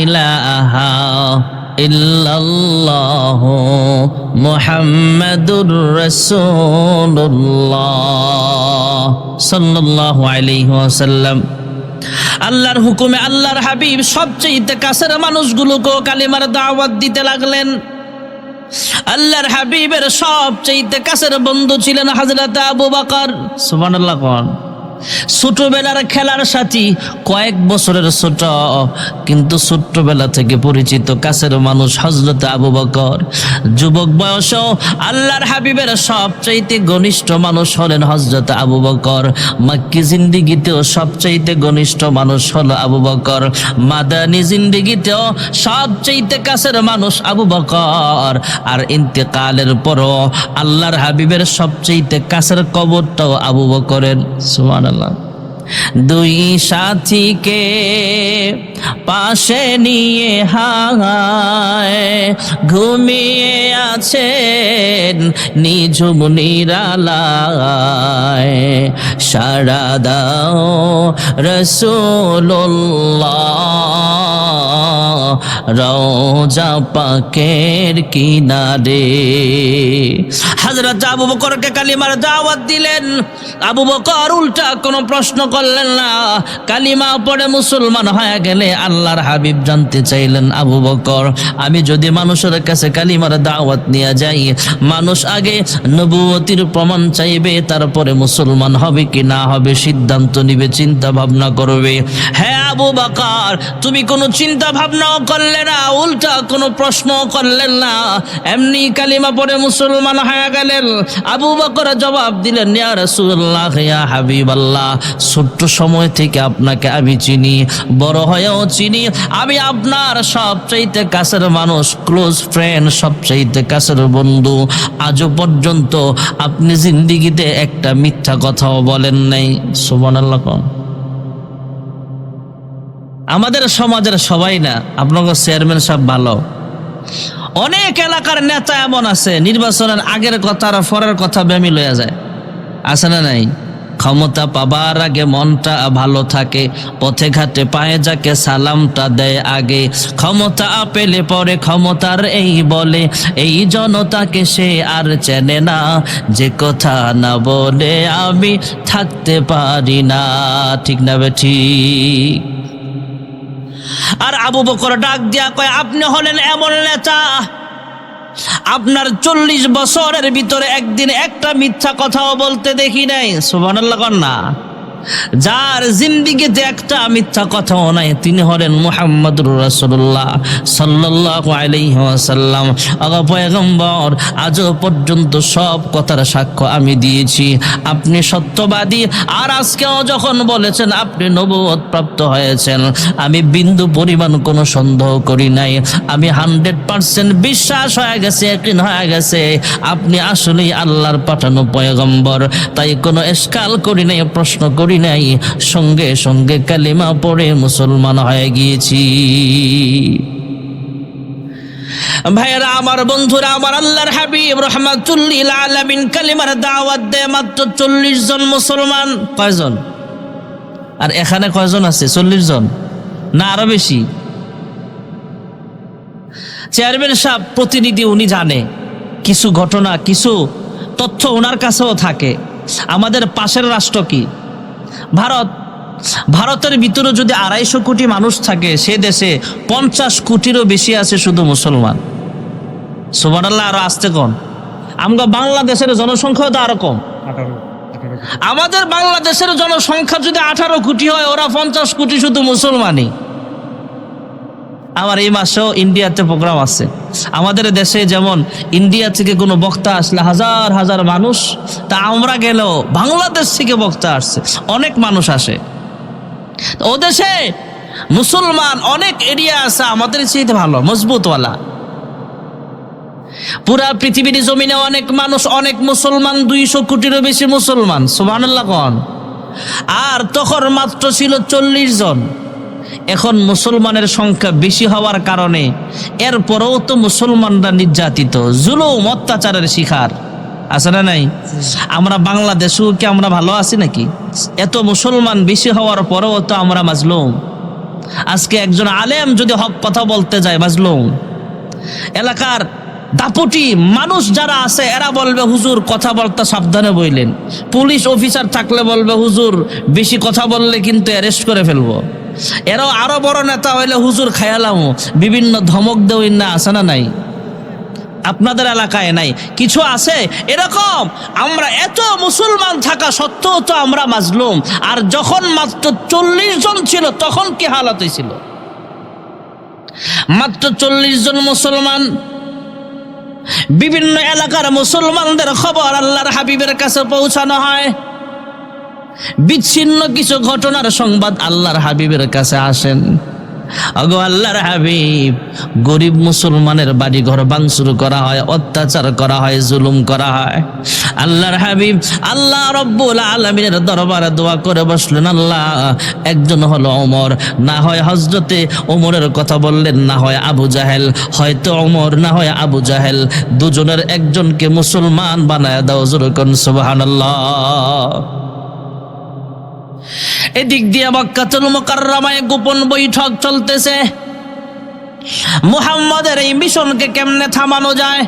ইলাহা ইল্লাল্লাহু মুহাম্মাদুর রাসূলুল্লাহ সাল্লাল্লাহু আলাইহি ওয়াসাল্লাম। আল্লাহর হুকুমে আল্লাহর হাবিব সবচেয়ে কাছের মানুষগুলোকে কালিমার দাওয়াত দিতে লাগলেন। আল্লাহর হাবিবের সবচেয়ে কাছের বন্ধু ছিলেন হযরত আবু বকর। সুবহানাল্লাহ। কোন ছোটবেলার খেলার সাথী, কয়েক বছরের ছোট, কিন্তু ছোট্টবেলা থেকে পরিচিত কাছের মানুষ হযরত আবু বকর। যুবক বয়সেও আল্লাহর হাবিবের সবচাইতে ঘনিষ্ঠ মানুষ হলেন হযরত আবু বকর। মক্কি জিন্দেগিতেও সবচাইতে ঘনিষ্ঠ মানুষ হলো আবু বকর। মাদানী জিন্দেগিতেও সবচাইতে কাছের মানুষ আবু বকর। আর ইন্তেকালের পরও আল্লাহর হাবিবের সবচাইতে কাছের কবরটাও আবু বকরের। সুবহানাল্লাহ। দুই সাথীকে পাশে নিয়ে হায় ঘুমিয়ে আছেন নিঝুম নিরালায়, সাড়া দাও রাসূলুল্লাহ রওজা পাকের কিনারে। হযরত আবু বকরকে কালিমার দাওয়াত দিলেন। আবু বকর উল্টা কোনো প্রশ্ন করলেন না, কালিমা পড়ে মুসলমান হয়ে গেলে আল্লাহর হাবিব জানতে চাইলেন, আবু বকর আমি যদি মানুষের কাছে কালিমার দাওয়াত নিয়ে যাই, মানুষ আগে নবুয়তির প্রমাণ চাইবে, তারপরে মুসলমান হবে কি না হবে সিদ্ধান্ত নিবে, চিন্তা ভাবনা করবে। হ্যাঁ আবু বকর, তুমি কোনো চিন্তা ভাবনাও করলে না, উল্টা কোনো প্রশ্ন করলেন না, এমনি কালিমা পড়ে মুসলমান হয়ে গেলেন। আবু বকর জবাব দিলেন, ইয়া রাসূলুল্লাহ ইয়া হাবিবাল্লাহ, ছোট্ট সময় থেকে আপনাকে আমি চিনি, বড় হয়েও চিনি, আমি আপনার সবচাইতে কাছের মানুষ, ক্লোজ ফ্রেন্ড, সবচাইতে কাছের বন্ধু। আজও পর্যন্ত আপনি জিন্দেগিতে একটা মিথ্যা কথাও বলেন নাই। সুবহানাল্লাহ। আমাদের সমাজের সবাই না, আপনাদের চেয়ারম্যান সাহেব ভালো, অনেক এলাকার নেতা এমন আছে নির্বাচনের আগের কথা আর পরের কথা বেমিল হয়ে যায়, আছে না নাই? ক্ষমতা পাবার আগে মনটা ভালো থাকে, পথে ঘাটে পায়ে যাকে সালামটা দেয় আগে, ক্ষমতা পেলে পরে ক্ষমতার এই বলে, এই জনতাকে সে আর চেনে না, যে কথা না বলে আমি থাকতে পারি না। ঠিক না ঠিক? আর আবু বকর ডাক দিয়া কয়, আপনি হলেন এমন নেতা, আপনার 40 বছরের ভিতরে একদিন একটা মিথ্যা কথাও বলতে দেখি নাই। সুবহানাল্লাহ কন্যা। যার জিন্দেগিতে একটা মিথ্যা কথাও নাই, তিনি হলেন মুহাম্মদুর রাসূলুল্লাহ সাল্লাল্লাহু আলাইহি ওয়াসাল্লাম। আগা পয়গম্বর, আজও পর্যন্ত সব কথার সাক্ষ্য আমি দিয়েছি, আপনি সত্যবাদী। আর আজকেও যখন বলেছেন আপনি নবুয়ত প্রাপ্ত হয়েছেন, আমি বিন্দু পরিমাণ কোনো সন্দেহ করি নাই, আমি 100% বিশ্বাস হয়ে গেছে, ইয়াকিন হয়ে গেছে আপনি আসলেই আল্লাহর পাঠানো পয়গম্বর। তাই কোনো ইশকাল করি নাই, প্রশ্ন করি নাই, সঙ্গে সঙ্গে কালিমা পড়ে মুসলমান হয়ে গিয়েছি। ভাইরা আমার, বন্ধুরা আমার, আল্লাহর হাবিব রাহমাতুল লিল আলামিন কালিমার দাওয়াত দেয় মাত্র 40 জন মুসলমান। কয়জন? আর এখানে কয়জন আছে? 40 জন না আরো বেশি? চেয়ারম্যান সাহেব প্রতিনিধি, উনি জানে কিছু ঘটনা, কিছু তথ্য ওনার কাছেও থাকে। আমাদের পাশের রাষ্ট্র কি? ভারত। ভারতের ভিতরে যদি 250 কোটি মানুষ থাকে, সে দেশে 50 কোটিরও বেশি আছে শুধু মুসলমান। সুবহানাল্লাহ। আরো আসতে কম। আমরা বাংলাদেশের জনসংখ্যা তো আরো কম। আমাদের বাংলাদেশের জনসংখ্যা যদি 18 কোটি হয়, ওরা 50 কোটি শুধু মুসলমানই। আমার এই মাসেও ইন্ডিয়াতে প্রোগ্রাম আছে। আমাদের দেশে যেমন ইন্ডিয়া থেকে কোনো বক্তা আসলে হাজার হাজার মানুষ, তা আমরা গেলেও বাংলাদেশ থেকে বক্তা আসছে, অনেক মানুষ আসে। ও দেশে মুসলমান অনেক এরিয়া আছে আমাদের চেয়ে ভালো, মজবুতওয়ালা। পুরা পৃথিবীর জমিনে অনেক মানুষ, অনেক মুসলমান, 200 কোটিরও বেশি মুসলমান। সুবহানাল্লাহ কোন। আর তখন মাত্র ছিল 40 জন। এখন মুসলমানের সংখ্যা বেশি হওয়ার কারণে এরপরেও তো মুসলমানরা নির্যাতিত, জুলুম, অত্যাচারের শিকার, আছে না নাই? আমরা বাংলাদেশেও কি আমরা ভালো আছি নাকি? এত মুসলমান বেশি হওয়ার পরেও তো আমরা মাজলুম। আজকে একজন আলেম যদি হক কথা বলতে যায়, মাজলুম। এলাকার দাপুটি মানুষ যারা আছে, এরা বলবে হুজুর কথা বলতে সাবধানে বইলেন। পুলিশ অফিসার থাকলে বলবে হুজুর বেশি কথা বললে কিন্তু অ্যারেস্ট করে ফেলবো। এরাও আরো বড় নেতা হইলে হুজুর খায়ালামো, বিভিন্ন ধমক দেওয়া, না আছে না নাই? আপনাদের এলাকায় নাই, কিছু আছে এরকম। আমরা এত মুসলমান থাকা সত্ত্বেও তো আমরা মাজলুম। আর যখন মাত্র 40 জন ছিল তখন কি হালাত হয়েছিল? মাত্র 40 জন মুসলমান। বিভিন্ন এলাকার মুসলমানদের খবর আল্লাহর হাবিবের কাছে পৌঁছানো হয়। বিচ্ছিন্ন কিছু ঘটনার সংবাদ আল্লাহর হাবিবের কাছে আসেন। আগো আল্লাহর হাবিব, গরিব মুসলমানের বাড়ি ঘর ভাঙচুর করা হয়, অত্যাচার করা হয়, জুলুম করা হয়। আল্লাহর হাবিব আল্লাহ রব্বুল আলামিনের দরবারে দোয়া করে বসলেন, আল্লাহ, একজন হলো ওমর, না হয় হযরতে ওমরের কথা বললেন, না হয় আবু জাহেল, হয়তো ওমর না হয় আবু জাহেল, দুজনের একজনকে মুসলমান বানায় দাও। জোরে কোন সুবহানাল্লাহ। এদিক দিয়ে মক্কাতুল মুকাররমায় গোপন বৈঠক চলতেছে। মুহাম্মদের এই মিশনকে কেমনে থামানো যায়?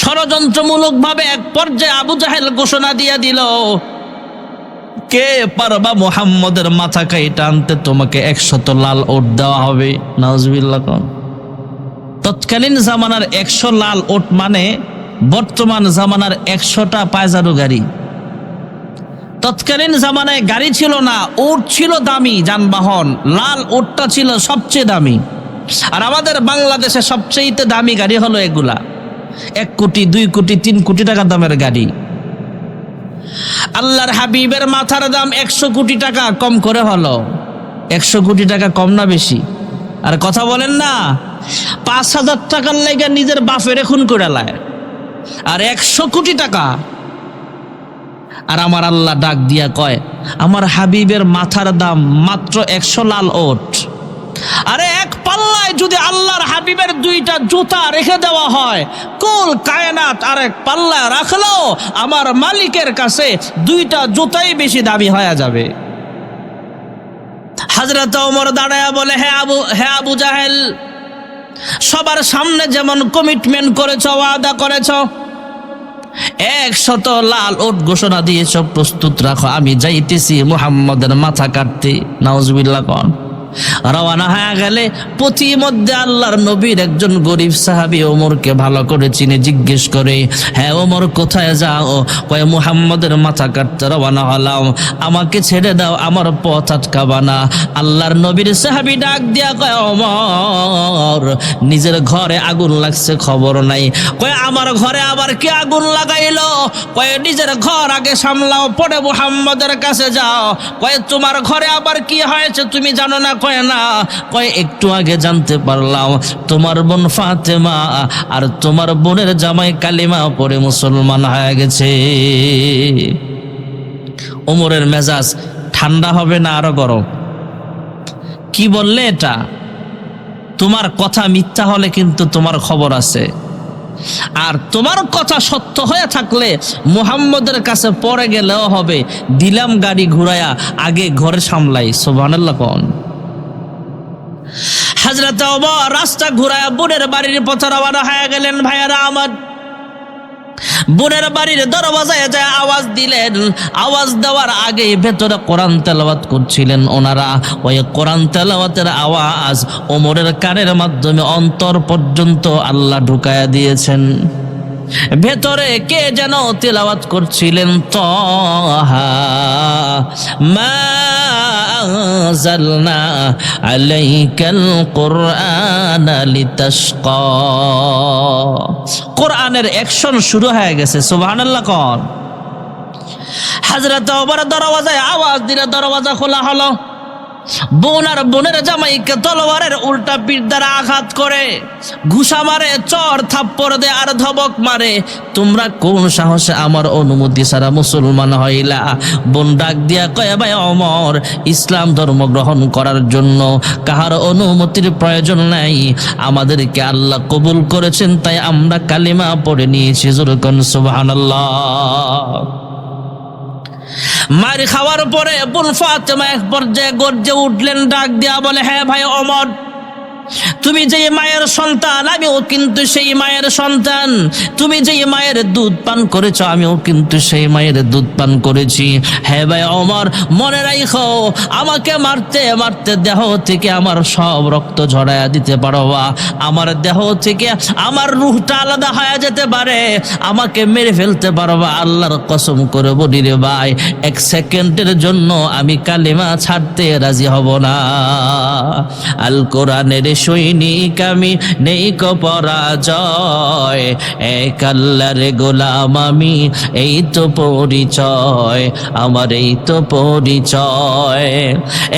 ষড়যন্ত্রমূলক ভাবে এক পর্যায়ে আবু জাহেল ঘোষণা দিয়ে দিল, কে পারবা মুহাম্মদের মাথা কাইটা আনতে, তোমাকে 100 লাল ওট দেওয়া হবে। নাউজুবিল্লাহ। তৎকালীন জামানার 100 লাল ওট মানে বর্তমান জামানার 100টা পায়জারু গাড়ি। তৎকালীন জামানায় গাড়ি ছিল না, উট ছিল দামি যানবাহন। লাল উটটা ছিল সবচেয়ে দামি। আর আমাদের বাংলাদেশে সবচেয়ে দামি গাড়ি হলো এগুলা, 1 কোটি 2 কোটি 3 কোটি টাকা দামের গাড়ি। আল্লাহর হাবিবের মাথার দাম 100 কোটি টাকা, কম করে হলো 100 কোটি টাকা, কম না বেশি? আর কথা বলেন না, 5,000 টাকার লেগে নিজের বাপের খুন করে লায়, আর 100 কোটি টাকা। আর আমার আল্লাহ ডাক দিয়া কয়, আমার হাবিবের মাথার দাম মাত্র 100 লাল ওট। আরে এক পাল্লায় যদি আল্লাহর হাবিবের 2টা জুতা রেখে দেওয়া হয়, কুল কায়নাত আর এক পাল্লায় রাখলেও আমার মালিকের কাছে 2টা জুতাই বেশি দামি হয়ে যাবে। হযরত ওমর দাঁড়ায়া বলে, হে আবু জাহেল, সবার সামনে যেমন কমিটমেন্ট করেছ, ওয়াদা করেছ, 100 লাল ওট ঘোষণা দিয়েছ, প্রস্তুত রাখো, আমি যাইতেছি মুহাম্মদের মাথা কাটতে। নাউজুবিল্লাহ। কোন রওনা হয়ে গেলে প্রতিমধ্যে আল্লাহর নবীর একজন গরিব সাহাবী ওমরকে ভালো করে চিনে জিজ্ঞেস করে, হ্যাঁ ওমর, কোথায় যাও? কয়, মুহাম্মদের মাথা কাটতে রওনা হলাম, আমাকে ছেড়ে দাও, আমার পথ আটকাবা না। আল্লাহর নবীর সাহাবী ডাক দিয়া কয়, ওমর, নিজের ঘরে আগুন লাগছে খবর নাই। কয়, আমার ঘরে আবার কি আগুন লাগাইলো? কয়, নিজের ঘর আগে সামলাও, পরে মুহাম্মদের কাছে যাও। কয়, তোমার ঘরে আবার কি হয়েছে তুমি জানো না? কয়, না। কয়, একটু আগে জানতে পারলাম তোমার বোন ফাতেমা আর তোমার বোনের জামাই কালিমা পড়ে মুসলমান হয়ে গেছে। ওমরের মেজাজ ঠান্ডা হবে না আরো গরম? কি বললে এটা? তোমার কথা মিথ্যা হলে কিন্তু তোমার খবর আছে, আর তোমার কথা সত্য হয়ে থাকলে মুহাম্মদের কাছে পরে গেলেও হবে। দিলাম গাড়ি ঘুরায়া, আগে ঘরে সামলাই। সুবহানাল্লাহ। কোন হযরত ওমর রাস্তা ঘুরায়া বোনের বাড়ির পথে রওনা হয়ে গেলেন। ভাইয়ারা আমার, বোনের বাড়ির দরওয়াজায় যায় আওয়াজ দিলেন। আওয়াজ দেওয়ার আগে ভেতরে কোরআন তেলাওয়াত করছিলেন ওনারা। ওই কোরআন তেলাওয়াতের আওয়াজ ওমরের কানের মাধ্যমে অন্তর পর্যন্ত আল্লাহ ঢুকায়া দিয়েছেন। ভেতরে কে যেন তেলাওয়াত করছিলেন, তাহা মা আনজালনা আলাইকাল কুরআনা লিতাশকা। কোরআনের অ্যাকশন শুরু হয়ে গেছে। সুবহানাল্লাহ। কোন হযরত ওমর দরওয়াজায় আওয়াজ দিলে দরওয়াজা খোলা হলো। বোন আর বোনের জামাইকে তলোয়ারের উল্টা পিঠ দ্বারা আঘাত করে, ঘুষা মারে, চর থাপ্পড় দেয় আর ধমক মারে। তোমরা কোন সাহসে আমার অনুমতি ছাড়া মুসলমান হইলা? বোন ডাক দিয়া কয়, ভাই ওমর, ইসলাম ধর্ম গ্রহণ করার জন্য কাহার অনুমতির প্রয়োজন নাই, আমাদেরকে আল্লাহ কবুল করেছেন, তাই আমরা কালিমা পড়ে নিয়েছি। জোরে কোন সুবহানাল্লাহ। মার খাওয়ার পরে বোন ফাতেমা এক পর্যায়ে গর্জে উঠলেন, ডাক দিয়া বলে, হ্যাঁ ভাই ওমর, তুমি যে মায়ের সন্তান, আমিও কিন্তু সেই মায়ের সন্তান। তুমি যে মায়ের দুধ পান করেছো, আমিও কিন্তু সেই মায়ের দুধ পান করেছি। হ্যাঁ ভাই ওমর, মনে রাখো, আমাকে মারতে মারতে দেহ থেকে আমার সব রক্ত ঝরাইয়া দিতে পারবা, আমার দেহ থেকে আমার রূহটা আলাদা হয়ে যেতে পারে, আমাকে মেরে ফেলতে পারবা। আল্লাহর কসম করে বলি রে ভাই, এক সেকেন্ডের জন্য আমি কালিমা ছাড়তে রাজি হব না। আল কোরআনের সৈনিক আমি, নেই কো পরাজয়, এক আল্লাহর গোলাম আমি, এই তো পরিচয় আমার, এই তো পরিচয়।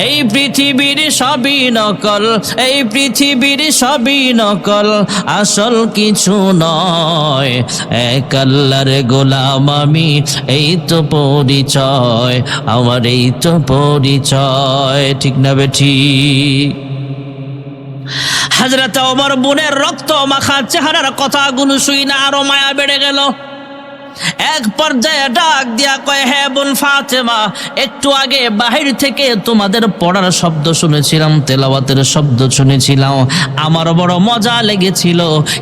এই পৃথিবীর সবই নকল, এই পৃথিবীর সবই নকল, আসল কিছু নয়, এক আল্লাহর গোলাম আমি, এই তো পরিচয় আমার, এই তো পরিচয়। ঠিক না বেঠিক? হযরত ওমর বোনের রক্ত মাখা চেহারার কথাগুলো শুই না আরো মায়া বেড়ে গেল। এক পর্যায়ে ডাক দিয়া কয়, হে বোন ফাতেমা, একটু আগে বাহির থেকে তোমাদের পড়ার শব্দ শুনেছিলাম, তেলাওয়াতের শব্দ শুনেছিলাম, আমার বড় মজা লেগেছিল,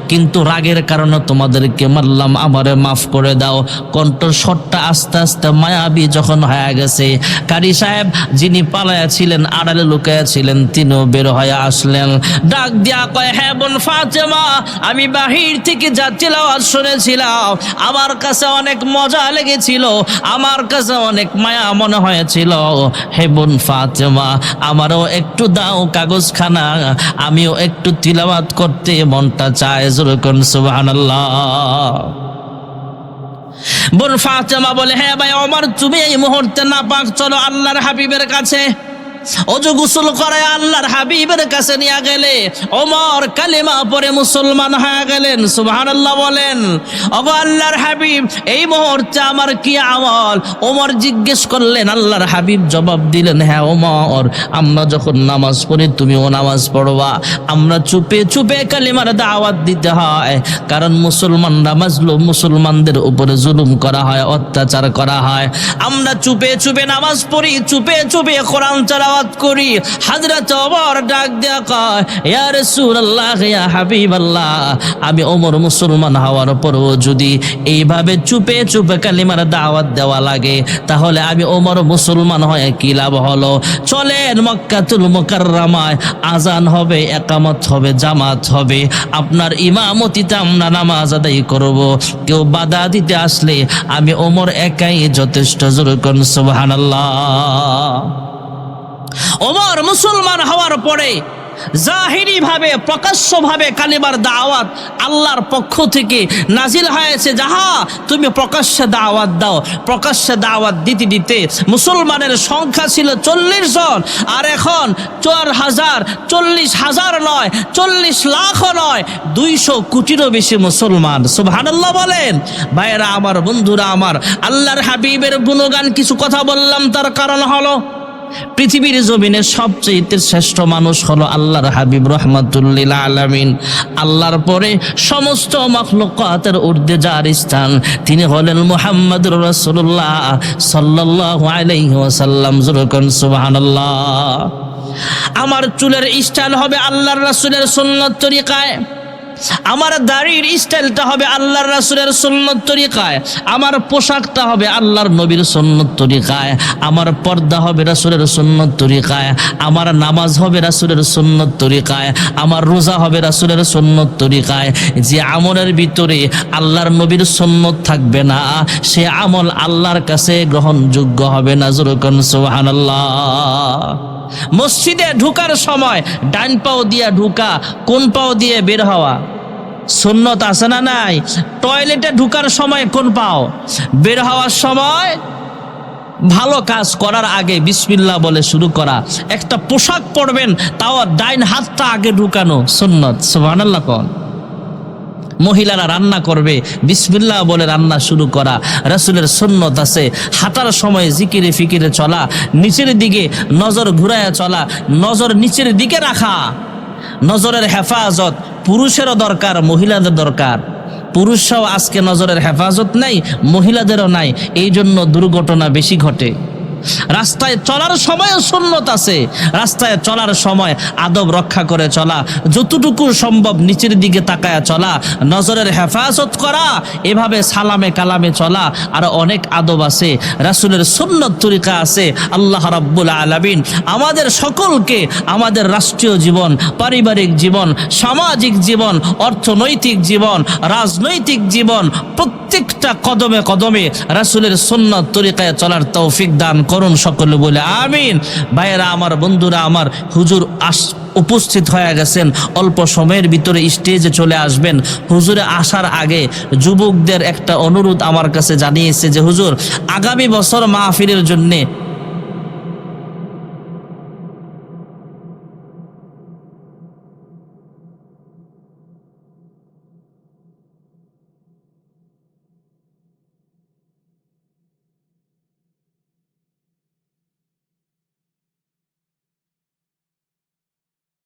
কিন্তু রাগের কারণে তোমাদেরকে মারলাম, আমারে মাফ করে দাও। কণ্ঠস্বরটা আস্তে আস্তে মায়াবী যখন হয়ে গেছে, কারি সাহেব যিনি পালায়া ছিলেন, আড়ালে লুকায়া ছিলেন, তিনিও বের হয়ে আসলেন। ডাক দিয়া কয়, হে বোন ফাতেমা, আমি বাহির থেকে যা তেলাওয়াত শুনেছিলাম, আমার কাছে অনেক মজা লেগেছিল, আমার কাছে অনেক মায়া মনে হয়েছিল। হে বোন ফাতেমা, আমারও একটু দাও কাগজখানা, আমিও একটু তিলাওয়াত করতে মনটা চায়। জোরে কোন সুবহানাল্লাহ। বোন ফাতেমা বলে, হ্যাঁ ভাই ওমর, তুমি এই মুহূর্তে নাপাক, চলো আল্লাহর হাবিবের কাছে। অজু গোসল করে আল্লাহর হাবিবের কাছে নিয়ে গেলে ওমর কালিমা পড়ে মুসলমান হয়ে গেলেন। সুবহানাল্লাহ বলেন। ওগো আল্লাহর হাবিব, এই মুহূর্তে আমার কি আমল? ওমর জিজ্ঞেস করলেন, আল্লাহর হাবিব জবাব দিলেন, হ্যাঁ ওমর, আমরা যখন নামাজ পড়ি তুমিও নামাজ পড়বা। আমরা চুপে চুপে কালিমার দাওয়াত দিতে হয়, কারণ মুসলমানরা মাজলুম, মুসলমানদের উপরে জুলুম করা হয়, অত্যাচার করা হয়। আমরা চুপে চুপে নামাজ পড়ি, চুপে চুপে কোরআন তেলাওয়াত করি। হযরত ওমর ডাক দেয়া কয়, ইয়া রাসূলুল্লাহ, ইয়া হাবিবাল্লাহ, আমি ওমর মুসলমান হওয়ার পরও যদি এইভাবে চুপে চুপে কালিমার দাওয়াত দেওয়া লাগে, তাহলে আমি ওমর মুসলমান হয়ে কি লাভ হলো? চলেন মক্কাতুল মুকাররমায় আজান হবে, একামত হবে, জামাত হবে, আপনার ইমামতিতে আমরা নামাজ আদায় করব। কেউ বাধা দিতে আসলে আমি ওমর একাই যথেষ্ট। জোরে কোন সুবহানাল্লাহ। ওমর মুসলমান হওয়ার পরে জাহিরি ভাবে, প্রকাশ্য ভাবে কালিমার দাওয়াত আল্লাহর পক্ষ থেকে নাজিল হয়েছে। যাহা তুমি প্রকাশ্যে দাওয়াত দাও। প্রকাশ্যে দাওয়াত দিতে দিতে মুসলমানের সংখ্যা ছিল 40 জন, আর এখন 4000, 40,000 নয়, 40 লাখও নয়, 200 কোটিরও বেশি মুসলমান। সুবহানাল্লাহ বলেন। ভাইয়েরা আমার, বন্ধুরা আমার, আল্লাহর হাবিবের গুণগান কিছু কথা বললাম, তার কারণ হলো পৃথিবীর জমিনে সবচেয়ে শ্রেষ্ঠ মানুষ হলো আল্লাহর হাবিব রাহমাতুল লিল আলামিন। আল্লাহর পরে সমস্ত মাখলুকাতের ঊর্ধ্বে যার স্থান, তিনি হলেন মুহাম্মদুর রাসূলুল্লাহ সাল্লাল্লাহু আলাইহি ওয়াসাল্লাম। জোরে কোন সুবহানাল্লাহ। আমার চুলের স্টাইল হবে আল্লাহর রাসূলের সুন্নাত তরিকায়, আমার দাড়ির স্টাইলটা হবে আল্লাহর রাসূলের সুন্নাত তরিকায়, আমার পোশাকটা হবে আল্লাহর নবীর সুন্নাত তরিকায়, আমার পর্দা হবে রাসূলের সুন্নাত তরিকায়, আমার নামাজ হবে রাসূলের সুন্নাত তরিকায়, আমার রোজা হবে রাসূলের সুন্নাত তরিকায়। যে আমলের ভিতরে আল্লাহর নবীর সুন্নাত থাকবে না, সে আমল আল্লাহর কাছে গ্রহণযোগ্য হবে না। জোরে কোন সুবহানাল্লাহ। মসজিদে ঢোকার সময় ডান পাও দিয়া ঢোকা, কোন পাও দিয়ে বের হওয়া সুন্নত আছে না নাই? টয়লেটে ঢোকার সময় কোন পাও, বের হওয়ার সময় ভালো কাজ করার আগে বিসমিল্লাহ বলে শুরু করা। একটা পোশাক পরবেন, তাও ডাইন হাতটা আগে ঢুকানো সুন্নত। সুবহানাল্লাহ কোন। মহিলারা রান্না করবে, বিসমিল্লাহ বলে রান্না শুরু করা রাসূলের সুন্নত আছে। হাঁটার সময় জিকিরে ফিকিরে চলা, নিচের দিকে নজর ঘুরায়া চলা, নজর নিচের দিকে রাখা। নজরের হেফাজত পুরুষেরও দরকার, মহিলাদের দরকার। পুরুষরাও আজকে নজরের হেফাজত নাই, মহিলাদেরও নাই, এই জন্য দুর্ঘটনা বেশি ঘটে। রাস্তায় চলার সময়ও সুন্নত আছে, রাস্তায় চলার সময় আদব রক্ষা করে চলা, যতটুকু সম্ভব নিচের দিকে তাকায়া চলা, নজরের হেফাজত করা, এভাবে সালামে কালামে চলা, আর অনেক আদব আছে, রাসূলের সুন্নত তরিকা আছে। আল্লাহ রাব্বুল আলামিন আমাদের সকলকে আমাদের রাষ্ট্রীয় জীবন, পারিবারিক জীবন, সামাজিক জীবন, অর্থনৈতিক জীবন, রাজনৈতিক জীবন, প্রত্যেকটা কদমে কদমে রাসূলের সুন্নত তরিকায় চলার তৌফিক দান করুন, সকলে বলে আমিন। ভাইয়েরা আমার, বন্ধুরা আমার, হুজুর উপস্থিত হয়ে গেছেন, অল্প সময়ের ভিতরে স্টেজে চলে আসবেন। হুজুরে আসার আগে যুবকদের একটা অনুরোধ আমার কাছে জানিয়েছে যে হুজুর, আগামী বছর মাহফিলের জন্যে